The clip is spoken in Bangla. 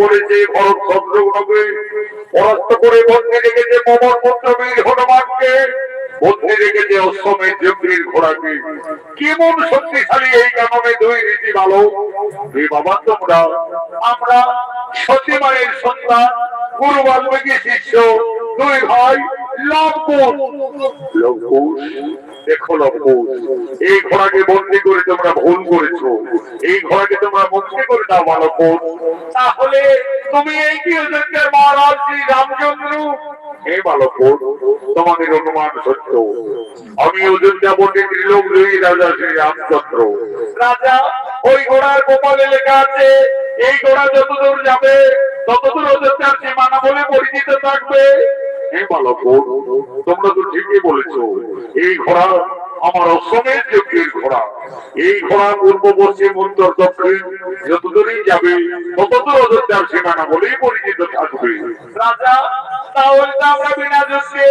করেছে ভরত চন্দ্রগুণকে, পরাস্ত করে বন্দী রেখেছে পবন পুত্র বীর হনুমানকে, বন্দী রেখেছে অশ্বমেধ যজ্ঞের ঘোড়াকে। কেমন শক্তিশালী এই কাননে দুই রীতি ভালো। হে বাবা তোমরা, আমরা সতী মায়ের সন্তান, গুরু বাল্মীকি শিষ্য, দুই ভাই লবকুশ। লবকুশ, দেখো লবকুশ, এই ঘোড়াকে বন্দী করে তোমরা ভুল করেছো। এই ঘোড়াকে তোমরা বন্দী করে দাও লবকুশ। তাহলে তুমি এই কি অযোধ্যার মহারাজ শ্রী রামচন্দ্র? হে বালকুশ, তোমাদের অনুমান সত্য। আমি অযোধ্যা বটে ত্রিলোক জয়ী রাজা শ্রী রামচন্দ্র। রাজা, ওই ঘোড়ার কপালে লেখা আছে এই ঘোড়া যতদূর যাবে ততদূর অযোধ্যার সীমানা বলে পরিচিত থাকবে। হে বালকুশ, তোমরা তো ঠিকই বলেছো। এই ঘোড়া আমার অশ্বমেধ যজ্ঞের ঘোড়া। এই ঘোড়া পূর্ব পশ্চিম উত্তর দক্ষিণ যতদূরই যাবে ততদূর অযোধ্যার সীমানা বলেই পরিচিত থাকবে। রাজা, তাহলে আমরা বিনা যুদ্ধে